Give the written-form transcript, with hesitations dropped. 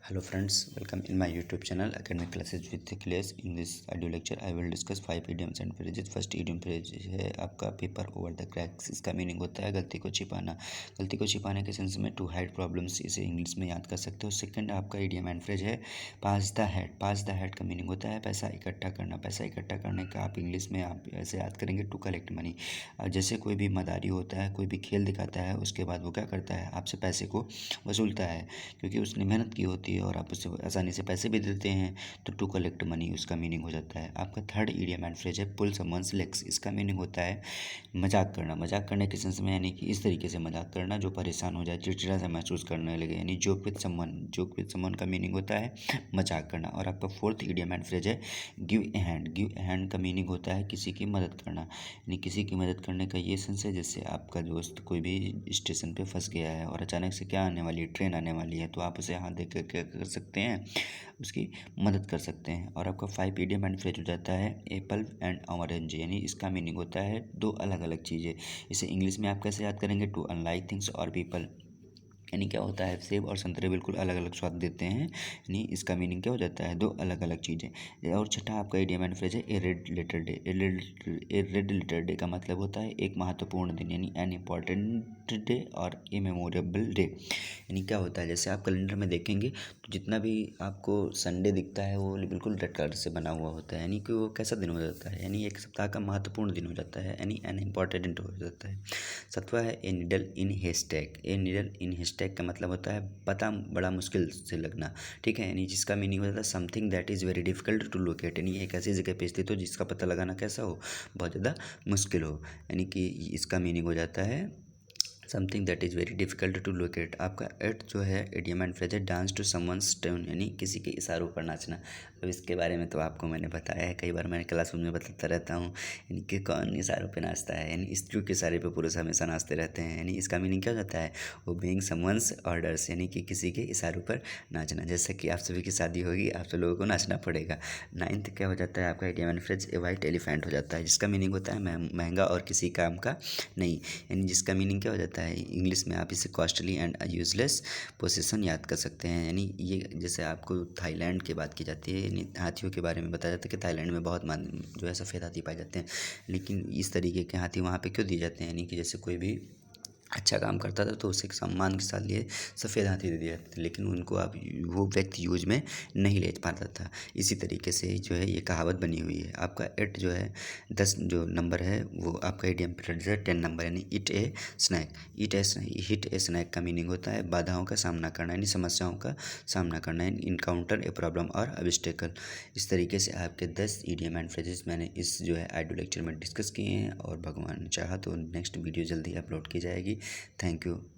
Hello friends, welcome in my YouTube channel Academic Classes with Class. In this audio lecture, I will discuss 5 idioms and phrases. First idiom phrase है आपका paper over the cracks. इसका meaning होता है गलती को छिपाना। गलती को छिपाने के सेंस में टू हाइड प्रॉब्लम्स, इसे इंग्लिश में याद कर सकते हो। सेकंड आपका इडियम एंड फ्रेज है pass the hat. Pass the hat का मीनिंग होता है पैसा इकट्ठा करना। पैसा इकट्ठा करने का आप इंग्लिश में आप ऐसे याद करेंगे टू कलेक्ट मनी। जैसे कोई भी मदारी होता है, कोई भी खेल दिखाता है, उसके बाद वो क्या करता है, आपसे पैसे को वसूलता है क्योंकि उसने मेहनत की होती है और आप उससे आसानी से पैसे भी देते हैं, तो टू कलेक्ट मनी उसका मीनिंग हो जाता है। आपका थर्ड इडियम एंड फ्रेज है पुल समवन्स लेग्स। इसका मीनिंग होता है मजाक करना। मजाक करने के सेंस में यानी कि इस तरीके से मजाक करना जो परेशान हो जाए, चिड़चिड़ा सा महसूस करने लगे, यानी joke with someone. Joke with someone का मीनिंग होता है मजाक करना। और आपका फोर्थ इडियम एंड फ्रेज है give a hand. Give a hand का मीनिंग होता है किसी की मदद करना, यानी किसी की मदद करने का ये सेंस है जैसे आपका दोस्त कोई भी स्टेशन पे फंस गया है और अचानक से क्या आने वाली है, ट्रेन आने वाली है, तो आप उसे हाथ देकर क्या कर सकते हैं, उसकी मदद कर सकते हैं। और आपका 5 इडियम एंड फ्रेज हो जाता है एप्पल एंड ऑरेंज, यानी इसका मीनिंग होता है दो अलग अलग चीज़ें। इसे इंग्लिश में आप कैसे याद करेंगे, टू अनलाइक थिंग्स और पीपल, यानी क्या होता है सेब और संतरे बिल्कुल अलग अलग स्वाद देते हैं, यानी इसका मीनिंग क्या हो जाता है दो अलग अलग चीज़ें। और छठा आपका इडियम एंड फ्रेज है ए रेड लेटर डे। ए रेड लेटर डे का मतलब होता है एक महत्वपूर्ण दिन, यानी एन इम्पॉर्टेंट डे और ए मेमोरेबल डे। यानी क्या होता है, जैसे आप कैलेंडर में देखेंगे तो जितना भी आपको संडे दिखता है वो बिल्कुल रेड कलर से बना हुआ होता है, यानी कि वो कैसा दिन हो जाता है, यानी एक सप्ताह का महत्वपूर्ण दिन हो जाता है, यानी एन इम्पॉर्टेंट हो जाता है। सत्वा है ए निडल इन हेस्टैग। ए निडल इन हेस्टैग का मतलब होता है पता बड़ा मुश्किल से लगना, ठीक है, यानी जिसका मीनिंग होता है something that is very difficult to locate, यानी एक ऐसी जगह पे स्थित हो जिसका पता लगाना कैसा हो, बहुत ज़्यादा मुश्किल हो, यानी कि इसका मीनिंग हो जाता है something that is very difficult to locate. आपका एट जो है इडियम एंड फ्रेज है डांस टू समवन्स ट्यून, यानी किसी के इशारों पर नाचना। अब इसके बारे में तो आपको मैंने बताया है, कई बार मैंने क्लासरूम में बताता रहता हूँ, यानी कि कौन इशारों पे नाचता है, यानी स्त्रियों के इशारे पे पुरुष हमेशा नाचते रहते हैं, यानी इसका मीनिंग क्या हो जाता है ओबेइंग समवन्स ऑर्डर्स, यानी कि किसी के इशारों पर नाचना। जैसे कि आप सभी की शादी होगी, आप सब लोगों को नाचना पड़ेगा। नाइन्थ क्या हो जाता है आपका idiom and phrase A white elephant हो जाता है, जिसका मीनिंग होता है महंगा और किसी काम का नहीं, यानी जिसका मीनिंग क्या हो जाता है इंग्लिश में आप इसे कॉस्टली एंड यूजलेस पोजीशन याद कर सकते हैं। यानी ये जैसे आपको थाईलैंड की बात की जाती है, यानी हाथियों के बारे में बताया जाता है कि थाईलैंड में बहुत जो है सफ़ेद हाथी पाए जाते हैं, लेकिन इस तरीके के हाथी वहाँ पे क्यों दिए जाते हैं, यानी कि जैसे कोई भी अच्छा काम करता था तो उसे सम्मान के साथ लिए सफ़ेद हाथी दे दिया जाता था, लेकिन उनको आप वो व्यक्ति यूज में नहीं ले पाता था। इसी तरीके से जो है ये कहावत बनी हुई है। आपका एट जो है 10 जो नंबर है वो आपका इडियम फ्रेज है 10 नंबर, यानी it A snack. Hit A snack का मीनिंग होता है बाधाओं का सामना करना, यानी समस्याओं का सामना करना, यानी इनकाउंटर ए प्रॉब्लम और ऑब्स्टेकल। इस तरीके से आपके 10 इडियम एंड फ्रेजेस मैंने इस जो है ऑडियो लेक्चर में डिस्कस किए हैं, और भगवान चाहा तो नेक्स्ट वीडियो जल्दी अपलोड की जाएगी। Thank you.